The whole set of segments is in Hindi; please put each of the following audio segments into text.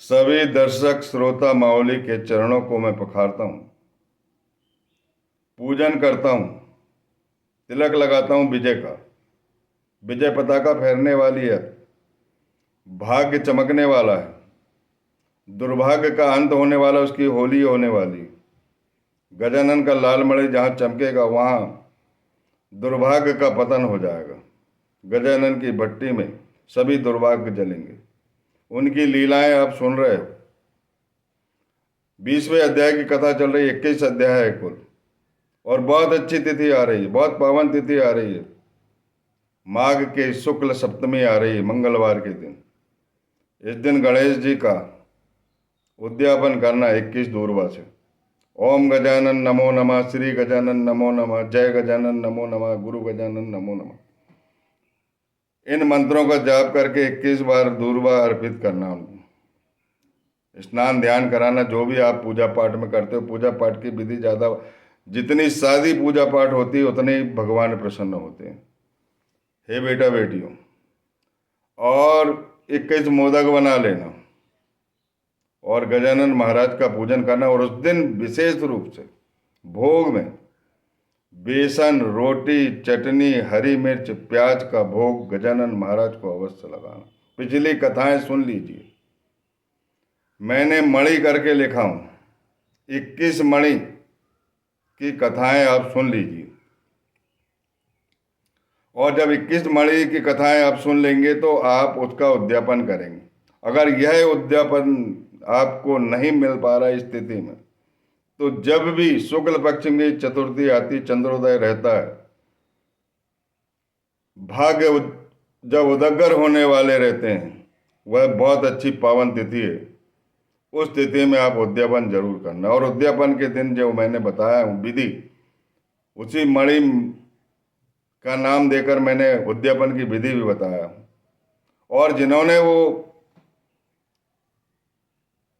सभी दर्शक श्रोता मावली के चरणों को मैं पखारता हूँ, पूजन करता हूँ, तिलक लगाता हूँ विजय का। विजय पताका फहरने वाली है, भाग्य चमकने वाला है, दुर्भाग्य का अंत होने वाला, उसकी होली होने वाली। गजानन का लाल मणि जहाँ चमकेगा वहाँ दुर्भाग्य का पतन हो जाएगा। गजानन की भट्टी में सभी दुर्भाग्य जलेंगे। उनकी लीलाएं आप सुन रहे हो। 20वें अध्याय की कथा चल रही है, 21 अध्याय है कुल, और बहुत अच्छी तिथि आ रही है, बहुत पावन तिथि आ रही है। माघ के शुक्ल सप्तमी आ रही है, मंगलवार के दिन। इस दिन गणेश जी का उद्यापन करना 21 दूरवा से। ओम गजानन नमो नमः, श्री गजानन नमो नमः, जय गजानन नमो नमः, गुरु गजानन नमो नमः। इन मंत्रों का जाप करके 21 बार दूरवा अर्पित करना उनको। स्नान ध्यान कराना, जो भी आप पूजा पाठ में करते हो। पूजा पाठ की विधि ज़्यादा, जितनी सादी पूजा पाठ होती है उतने ही भगवान प्रसन्न होते हैं। हे बेटा बेटियों, और 21 मोदक बना लेना और गजानन महाराज का पूजन करना। और उस दिन विशेष रूप से भोग में बेसन, रोटी, चटनी, हरी मिर्च, प्याज का भोग गजानन महाराज को अवश्य लगाना। पिछली कथाएं सुन लीजिए, मैंने मणि करके लिखा हूं। 21 मणि की कथाएं आप सुन लीजिए, और जब 21 मणि की कथाएं आप सुन लेंगे तो आप उसका उद्यापन करेंगे। अगर यह उद्यापन आपको नहीं मिल पा रहा इस स्थिति में, तो जब भी शुक्ल पक्ष में चतुर्थी आती, चंद्रोदय रहता है, भाग्य जब उदग्र होने वाले रहते हैं, वह बहुत अच्छी पावन तिथि है। उस तिथि में आप उद्यापन जरूर करना। और उद्यापन के दिन जो मैंने बताया हूँ विधि, उसी मणि का नाम देकर मैंने उद्यापन की विधि भी बताया। और जिन्होंने वो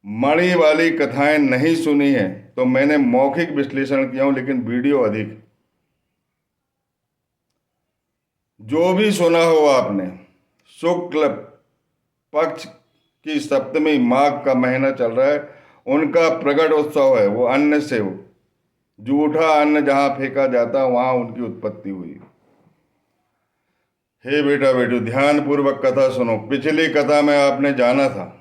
मणि वाली कथाएं नहीं सुनी है, तो मैंने मौखिक विश्लेषण किया हूं, लेकिन वीडियो अधिक। जो भी सुना हो आपने, शुक्ल पक्ष की सप्तमी, माघ का महीना चल रहा है, उनका प्रगट उत्सव है। वो अन्न से हो, जूठा अन्न जहां फेंका जाता वहां उनकी उत्पत्ति हुई। हे बेटा बेटू, ध्यान पूर्वक कथा सुनो। पिछली कथा में आपने जाना था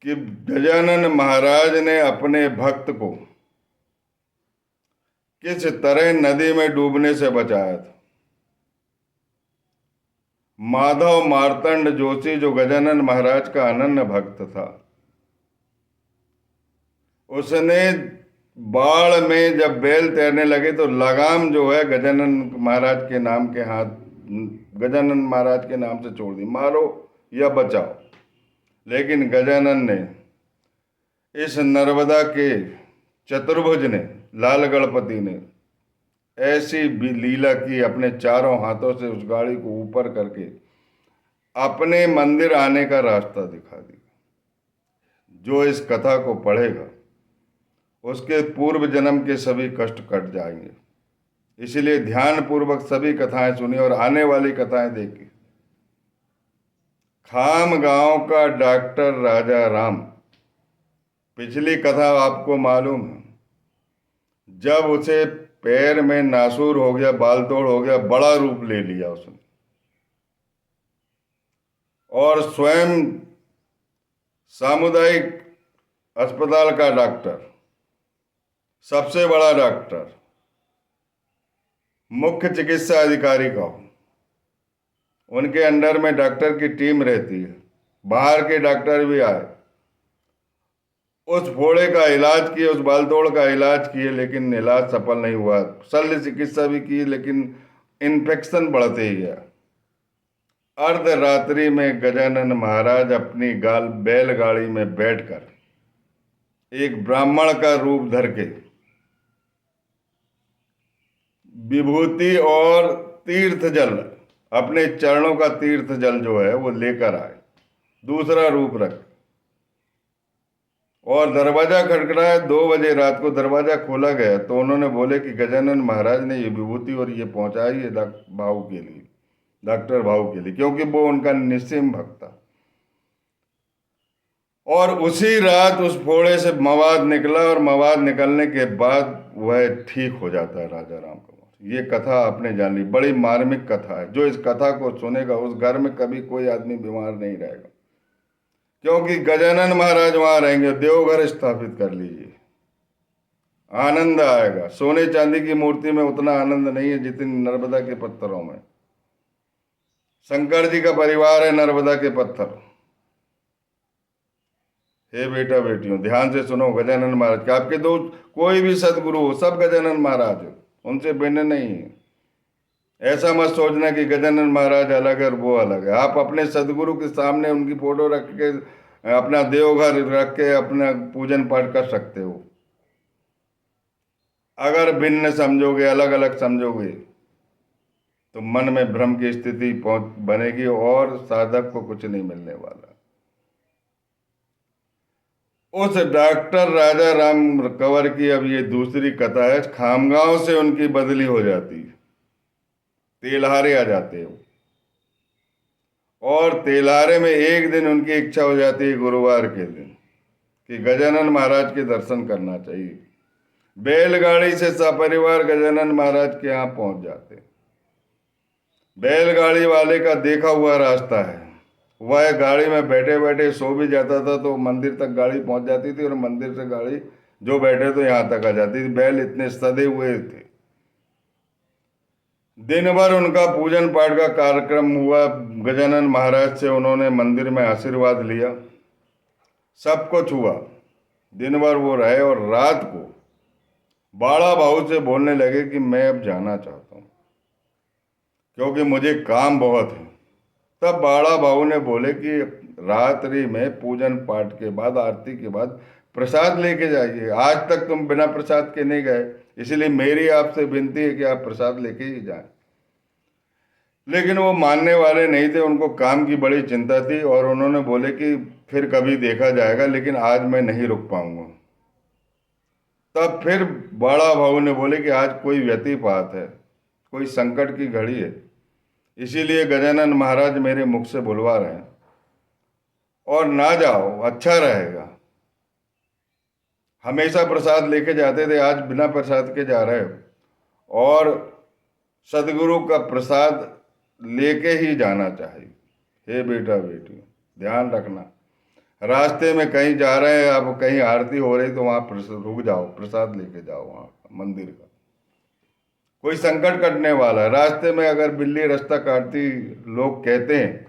कि गजानन महाराज ने अपने भक्त को किस तरह नदी में डूबने से बचाया था। माधव मार्तंड जोशी, जो गजानन महाराज का अनन्य भक्त था, उसने बाढ़ में जब बैल तैरने लगे तो लगाम जो है गजानन महाराज के नाम के हाथ, गजानन महाराज के नाम से छोड़ दी, मारो या बचाओ। लेकिन गजानन ने, इस नर्मदा के चतुर्भुज ने, लाल गणपति ने ऐसी भी लीला की, अपने चारों हाथों से उस गाड़ी को ऊपर करके अपने मंदिर आने का रास्ता दिखा दिया। जो इस कथा को पढ़ेगा उसके पूर्व जन्म के सभी कष्ट कट जाएंगे। इसलिए ध्यान पूर्वक सभी कथाएं सुनिए और आने वाली कथाएं देखिए। खाम गांव का डॉक्टर राजा राम, पिछली कथा आपको मालूम है। जब उसे पैर में नासूर हो गया, बाल तोड़ हो गया, बड़ा रूप ले लिया उसने, और स्वयं सामुदायिक अस्पताल का डॉक्टर, सबसे बड़ा डॉक्टर, मुख्य चिकित्सा अधिकारी का, उनके अंडर में डॉक्टर की टीम रहती है, बाहर के डॉक्टर भी आए, उस फोड़े का इलाज किए, उस बालतोड़ का इलाज किए, लेकिन इलाज सफल नहीं हुआ। शल्य चिकित्सा भी की, लेकिन इन्फेक्शन बढ़ते ही गया। अर्धरात्रि में गजानन महाराज अपनी बैलगाड़ी में बैठकर एक ब्राह्मण का रूप धर के विभूति और तीर्थ जल, अपने चरणों का तीर्थ जल जो है वो लेकर आए, दूसरा रूप रख। और दरवाजा खटखटाया। 2 बजे रात को दरवाजा खोला गया तो उन्होंने बोले कि गजानन महाराज ने ये विभूति और ये पहुंचाई है भाव के लिए, डॉक्टर भाव के लिए, क्योंकि वो उनका निस्सीम भक्त था। और उसी रात उस फोड़े से मवाद निकला और मवाद निकलने के बाद वह ठीक हो जाता है राजा राम कंवर। ये कथा आपने जान ली, बड़ी मार्मिक कथा है। जो इस कथा को सुनेगा उस घर में कभी कोई आदमी बीमार नहीं रहेगा, क्योंकि गजानन महाराज वहां रहेंगे। देवघर स्थापित कर लीजिए, आनंद आएगा। सोने चांदी की मूर्ति में उतना आनंद नहीं है जितनी नर्मदा के पत्थरों में। शंकर जी का परिवार है नर्मदा के पत्थर। हे बेटा बेटियों, ध्यान से सुनो। गजानन महाराज के आपके दोस्त कोई भी सदगुरु हो, सब गजानन महाराज हो, उनसे भिन्न नहीं है। ऐसा मत सोचना कि गजानन महाराज अलग है और वो अलग है। आप अपने सदगुरु के सामने उनकी फोटो रख के, अपना देवघर रख के अपना पूजन पाठ कर सकते हो। अगर भिन्न समझोगे, अलग अलग समझोगे, तो मन में भ्रम की स्थिति बनेगी और साधक को कुछ नहीं मिलने वाला। उस डॉक्टर राजा राम कंवर की अब ये दूसरी कथा है। खामगांव से उनकी बदली हो जाती है, तेल्हारे आ जाते हो, और तेल्हारे में एक दिन उनकी इच्छा हो जाती है गुरुवार के दिन कि गजानन महाराज के दर्शन करना चाहिए। बैलगाड़ी से सपरिवार गजानन महाराज के यहाँ पहुंच जाते। बैलगाड़ी वाले का देखा हुआ रास्ता है, वह गाड़ी में बैठे बैठे सो भी जाता था तो मंदिर तक गाड़ी पहुंच जाती थी, और मंदिर से गाड़ी जो बैठे तो यहाँ तक आ जाती थी। बैल इतने सदे हुए थे। दिन भर उनका पूजन पाठ का कार्यक्रम हुआ। गजानन महाराज से उन्होंने मंदिर में आशीर्वाद लिया, सब कुछ हुआ। दिन भर वो रहे और रात को बाड़ा भाऊ से बोलने लगे कि मैं अब जाना चाहता हूँ क्योंकि मुझे काम बहुत है। तब बाड़ा भाऊ ने बोले कि रात्रि में पूजन पाठ के बाद, आरती के बाद प्रसाद लेके जाइए। आज तक तुम बिना प्रसाद के नहीं गए, इसलिए मेरी आपसे विनती है कि आप प्रसाद लेके ही जाएं। लेकिन वो मानने वाले नहीं थे, उनको काम की बड़ी चिंता थी और उन्होंने बोले कि फिर कभी देखा जाएगा, लेकिन आज मैं नहीं रुक पाऊंगा। तब फिर बड़ा भाऊ ने बोले कि आज कोई व्यतिपात है, कोई संकट की घड़ी है, इसीलिए गजानन महाराज मेरे मुख से बुलवा रहे हैं और ना जाओ, अच्छा रहेगा। हमेशा प्रसाद लेके जाते थे, आज बिना प्रसाद के जा रहे हो। और सदगुरु का प्रसाद लेके ही जाना चाहिए। हे बेटा बेटी, ध्यान रखना। रास्ते में कहीं जा रहे हैं आप, कहीं आरती हो रही तो वहां रुक जाओ, प्रसाद लेके जाओ वहां मंदिर का। कोई संकट कटने वाला है रास्ते में, अगर बिल्ली रास्ता काटती, लोग कहते हैं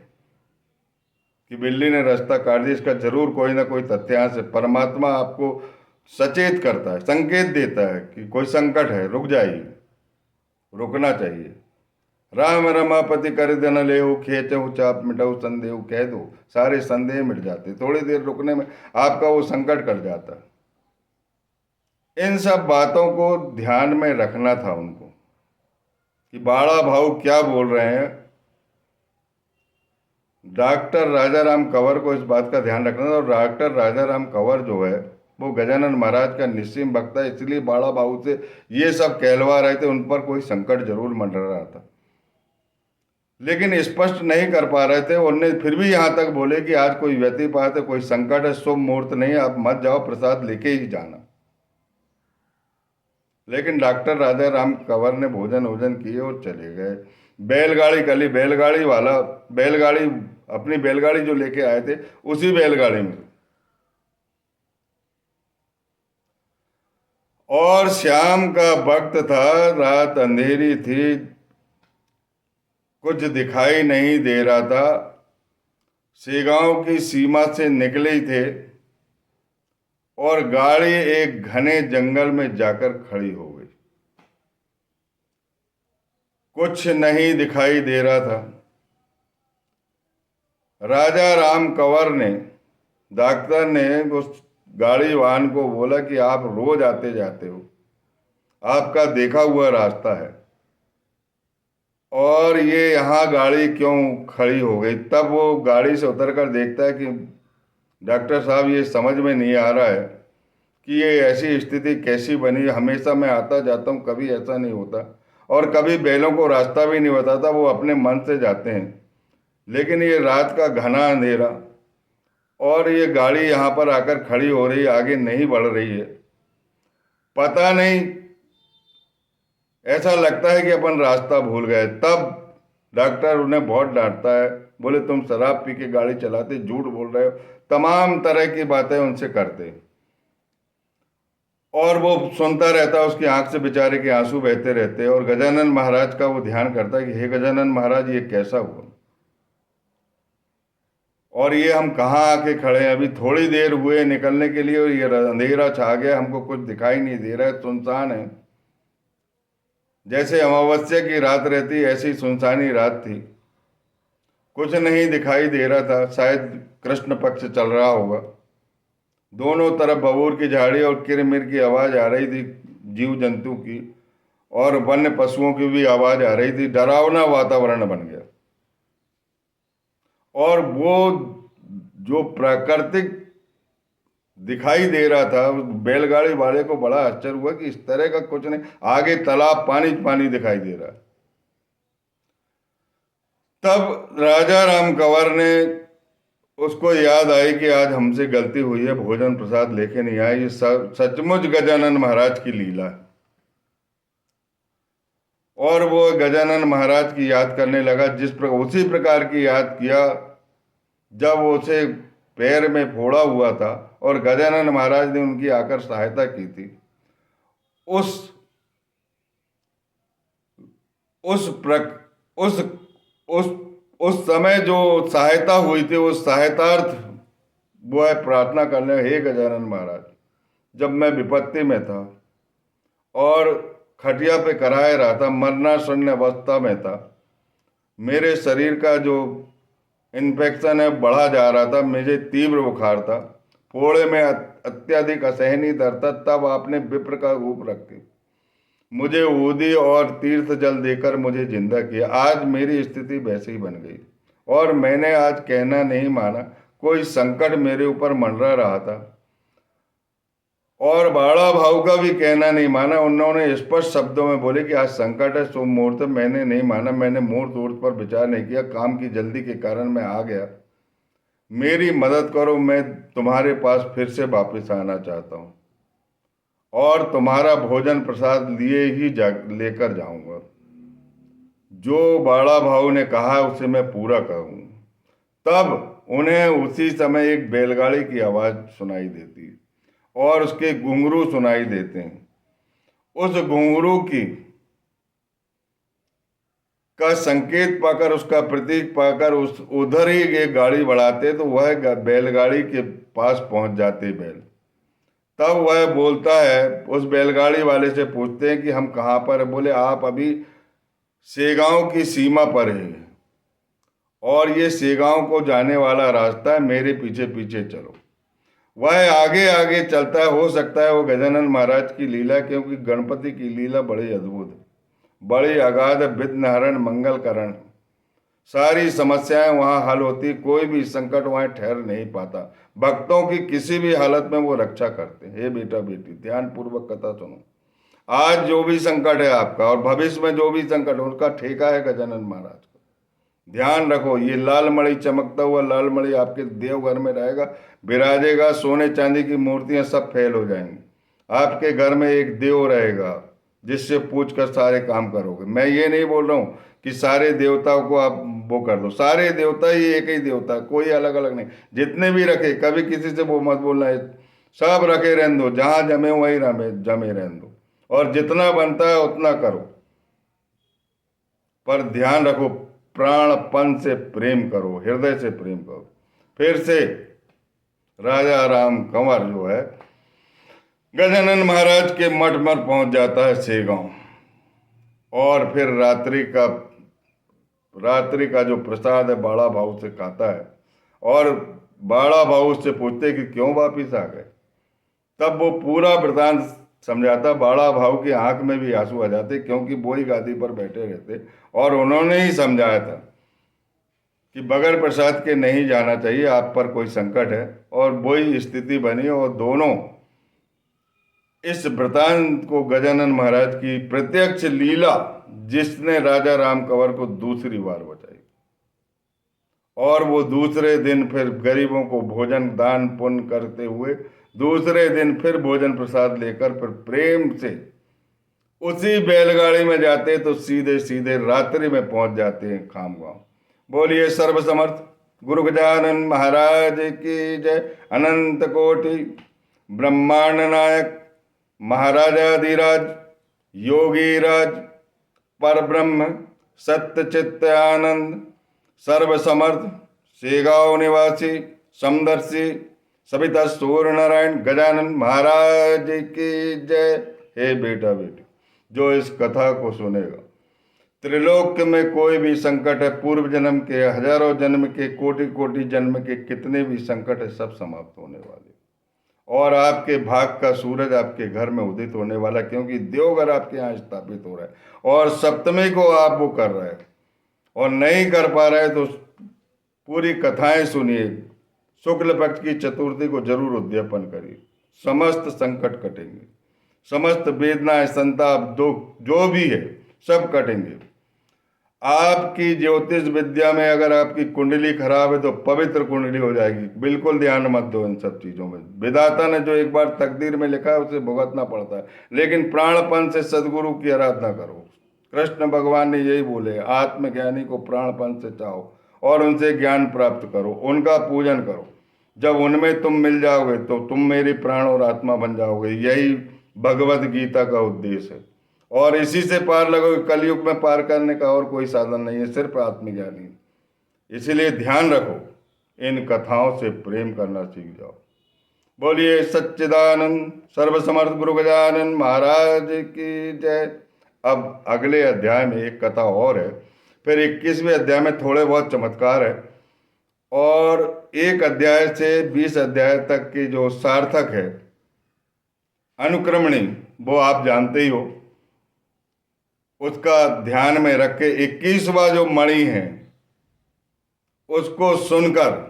कि बिल्ली ने रास्ता काट दिया, इसका जरूर कोई ना कोई तथ्यांश है। परमात्मा आपको सचेत करता है, संकेत देता है कि कोई संकट है, रुक जाइए, रुकना चाहिए। राम रमापति कर दन लेहु, खेचहु चाप मिटाऊ संदेह, कह दो सारे संदेह मिट जाते। थोड़ी देर रुकने में आपका वो संकट कट जाता। इन सब बातों को ध्यान में रखना था उनको कि बाड़ा भाऊ क्या बोल रहे हैं। डॉक्टर राजा राम कंवर को इस बात का ध्यान रखना था। और डॉक्टर राजा राम कंवर जो है वो गजानन महाराज का निस्सीम भक्त है, इसलिए बाड़ा भाऊ से ये सब कहलवा रहे थे। उन पर कोई संकट जरूर मंडरा रहा था, लेकिन स्पष्ट नहीं कर पा रहे थे। उन्होंने फिर भी यहाँ तक बोले कि आज कोई व्यतिपात है, कोई संकट है, शुभ मुहूर्त नहीं है, आप मत जाओ, प्रसाद लेके ही जाना। लेकिन डॉक्टर राजा राम कंवर ने भोजन वोजन किए और चले गए। बैलगाड़ी कली, बैलगाड़ी वाला, बैलगाड़ी अपनी बैलगाड़ी जो लेके आए थे उसी बैलगाड़ी में, और शाम का वक्त था, रात अंधेरी थी, कुछ दिखाई नहीं दे रहा था। सेगांव की सीमा से निकले ही थे और गाड़ी एक घने जंगल में जाकर खड़ी हो गई। कुछ नहीं दिखाई दे रहा था। राजा राम कंवर ने, डॉक्टर ने उस गाड़ी वाहन को बोला कि आप रोज आते जाते हो, आपका देखा हुआ रास्ता है, और ये यहाँ गाड़ी क्यों खड़ी हो गई। तब वो गाड़ी से उतर कर देखता है कि डॉक्टर साहब ये समझ में नहीं आ रहा है कि ये ऐसी स्थिति कैसी बनी। हमेशा मैं आता जाता हूँ, कभी ऐसा नहीं होता, और कभी बैलों को रास्ता भी नहीं बताता, वो अपने मन से जाते हैं। लेकिन ये रात का घना अंधेरा, और ये गाड़ी यहाँ पर आकर खड़ी हो रही है, आगे नहीं बढ़ रही है। पता नहीं, ऐसा लगता है कि अपन रास्ता भूल गए। तब डॉक्टर उन्हें बहुत डांटता है, बोले तुम शराब पी के गाड़ी चलाते, झूठ बोल रहे हो, तमाम तरह की बातें उनसे करते। और वो सुनता रहता, उसकी आंख से बेचारे के आंसू बहते रहते। और गजानन महाराज का वो ध्यान करता है कि हे गजानन महाराज, ये कैसा हुआ, और ये हम कहाँ आके खड़े हैं। अभी थोड़ी देर हुए निकलने के लिए और ये अंधेरा छा गया, हमको कुछ दिखाई नहीं दे रहा है, सुनसान है। जैसे अमावस्या की रात रहती ऐसी सुनसानी रात थी, कुछ नहीं दिखाई दे रहा था। शायद कृष्ण पक्ष चल रहा होगा। दोनों तरफ बबूर की झाड़ी और किरमिर की आवाज आ रही थी, जीव जंतु की और वन्य पशुओं की भी आवाज आ रही थी। डरावना वातावरण बन गया। और वो जो प्राकृतिक दिखाई दे रहा था, उस बैलगाड़ी वाले को बड़ा आश्चर्य हुआ कि इस तरह का कुछ नहीं, आगे तालाब पानी पानी दिखाई दे रहा है। तब राजा राम कंवर ने, उसको याद आई कि आज हमसे गलती हुई है, भोजन प्रसाद लेके नहीं आए, ये सचमुच गजानन महाराज की लीला है। और वो गजानन महाराज की याद करने लगा, उसी प्रकार की याद किया जब उसे पैर में फोड़ा हुआ था और गजानन महाराज ने उनकी आकर सहायता की थी। उस उस प्रक उस उस उस समय जो सहायता हुई थी, उस सहायतार्थ वो है प्रार्थना करने, हे गजानन महाराज, जब मैं विपत्ति में था और खटिया पे कराए रहा था, मरणासन्न अवस्था में था, मेरे शरीर का जो इन्फेक्शन है बढ़ा जा रहा था, मुझे तीव्र बुखार था, फोड़े में अत्यधिक असहनीय दर्द था, तब आपने विप्र का रूप रख के मुझे ऊदी और तीर्थ जल देकर मुझे जिंदा किया। आज मेरी स्थिति वैसे ही बन गई और मैंने आज कहना नहीं माना। कोई संकट मेरे ऊपर मंडरा रहा था और बाड़ा भाव का भी कहना नहीं माना। उन्होंने स्पष्ट शब्दों में बोले कि आज संकट है, शुभ मुहूर्त। मैंने नहीं माना, मैंने मुहूर्त वहूर्त पर विचार नहीं किया, काम की जल्दी के कारण मैं आ गया। मेरी मदद करो, मैं तुम्हारे पास फिर से वापस आना चाहता हूँ और तुम्हारा भोजन प्रसाद लिए ही लेकर जाऊंगा। जो बाड़ा भाऊ ने कहा उसे मैं पूरा करूं। तब उन्हें उसी समय एक बैलगाड़ी की आवाज सुनाई देती और उसके घुंघरू सुनाई देते हैं। उस घुंघरू की का संकेत पाकर, उसका प्रतीक पाकर उस उधर ही एक गाड़ी बढ़ाते तो वह बैलगाड़ी के पास पहुंच जाते बैल। तब वह बोलता है, उस बैलगाड़ी वाले से पूछते हैं कि हम कहाँ पर है। बोले आप अभी सेगांव की सीमा पर हैं और ये सेगांव को जाने वाला रास्ता है, मेरे पीछे पीछे चलो। वह आगे आगे चलता है। हो सकता है वो गजानन महाराज की लीला, क्योंकि गणपति की लीला बड़ी अद्भुत है, बड़ी अगाध, विघ्नहरण, मंगल करण। सारी समस्याएं वहां हल होती, कोई भी संकट वहां ठहर नहीं पाता। भक्तों की किसी भी हालत में वो रक्षा करते हैं। हे बेटा बेटी, ध्यान पूर्वक कथा सुनो। आज जो भी संकट है आपका और भविष्य में जो भी संकट है, उसका ठेका है गजानन महाराज को। ध्यान रखो, ये लाल मणि, चमकता हुआ लाल मणि आपके देवघर में रहेगा, विराजेगा। सोने चांदी की मूर्तियां सब फेल हो जाएंगी। आपके घर में एक देव रहेगा जिससे पूछ कर सारे काम करोगे। मैं ये नहीं बोल रहा हूँ कि सारे देवताओं को आप वो कर दो, सारे देवता ही एक ही देवता, कोई अलग अलग नहीं। जितने भी रखे, कभी किसी से वो मत बोलना है, सब रखे रहने दो, जहां जमे वहीं रमे जमे रहने दो और जितना बनता है उतना करो। पर ध्यान रखो, प्राणपन से प्रेम करो, हृदय से प्रेम करो। फिर से राजा राम कंवर जो है गजानन महाराज के मठ पर पहुंच जाता है सेगांव। और फिर रात्रि का जो प्रसाद है बाड़ा भाऊ से खाता है और बाड़ा भाऊ से पूछते कि क्यों वापिस आ गए। तब वो पूरा वृतांत समझाता। बाड़ा भाऊ की आंख में भी आंसू आ जाते, क्योंकि वो ही गादी पर बैठे रहते और उन्होंने ही समझाया था कि बगैर प्रसाद के नहीं जाना चाहिए, आप पर कोई संकट है। और वही स्थिति बनी और दोनों इस वृतांत को गजानन महाराज की प्रत्यक्ष लीला, जिसने राजा राम कंवर को दूसरी बार बचाई और वो दूसरे दिन फिर गरीबों को भोजन दान पुण्य करते हुए दूसरे दिन फिर भोजन प्रसाद लेकर फिर प्रेम से उसी बैलगाड़ी में जाते तो सीधे सीधे रात्रि में पहुंच जाते हैं खामगांव। बोलिए सर्वसमर्थ गुरु गजानन महाराज की जय। अनंत कोटि ब्रह्मांड नायक महाराजाधिराज योगीराज परब्रह्म सत्य चित्त आनंद सर्वसमर्थ शेगांव निवासी समदर्शी सविता सूर्य नारायण गजानन महाराज की जय। हे बेटा बेटी, जो इस कथा को सुनेगा, त्रिलोक में कोई भी संकट है, पूर्व जन्म के, हजारों जन्म के, कोटि कोटि जन्म के कितने भी संकट है, सब समाप्त होने वाले। और आपके भाग का सूरज आपके घर में उदित होने वाला, क्योंकि देवघर आपके यहाँ स्थापित हो रहा है और सप्तमी को आप वो कर रहे हैं और नहीं कर पा रहे तो पूरी कथाएं सुनिए। शुक्ल पक्ष की चतुर्थी को जरूर उद्यापन करिए, समस्त संकट कटेंगे, समस्त वेदनाएं संताप दुख जो भी है सब कटेंगे। आपकी ज्योतिष विद्या में अगर आपकी कुंडली खराब है तो पवित्र कुंडली हो जाएगी। बिल्कुल ध्यान मत दो इन सब चीजों में। विधाता ने जो एक बार तकदीर में लिखा है उसे भुगतना पड़ता है, लेकिन प्राणपन से सदगुरु की आराधना करो। कृष्ण भगवान ने यही बोले, आत्मज्ञानी को प्राणपन से चाहो और उनसे ज्ञान प्राप्त करो, उनका पूजन करो। जब उनमें तुम मिल जाओगे तो तुम मेरी प्राण और आत्मा बन जाओगे। यही भगवत गीता का उद्देश्य है और इसी से पार लगोगे। कलयुग में पार करने का और कोई साधन नहीं है, सिर्फ आत्मज्ञानी। इसीलिए ध्यान रखो, इन कथाओं से प्रेम करना सीख जाओ। बोलिए सच्चिदानंद सर्वसमर्थ गुरु गजानन महाराज की जय। अब अगले अध्याय में एक कथा और है, फिर 21वें अध्याय में थोड़े बहुत चमत्कार है और एक अध्याय से 20 अध्याय तक की जो सार्थक है अनुक्रमणी, वो आप जानते ही हो। उसका ध्यान में रख के 21वां जो मणि है उसको सुनकर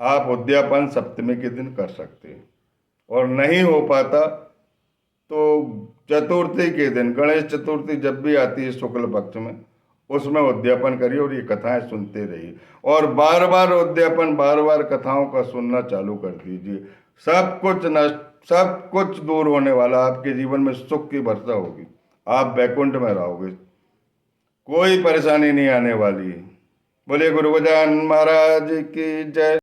आप उद्यापन सप्तमी के दिन कर सकते हैं और नहीं हो पाता तो चतुर्थी के दिन, गणेश चतुर्थी जब भी आती है शुक्ल पक्ष में, उसमें उद्यापन करिए और ये कथाएं सुनते रहिए और बार बार उद्यापन, बार बार कथाओं का सुनना चालू कर दीजिए। सब कुछ नष्ट, सब कुछ दूर होने वाला, आपके जीवन में सुख की वर्षा होगी, आप वैकुंठ में रहोगे, कोई परेशानी नहीं आने वाली है। बोलिए गुरु गजानन महाराज की जय।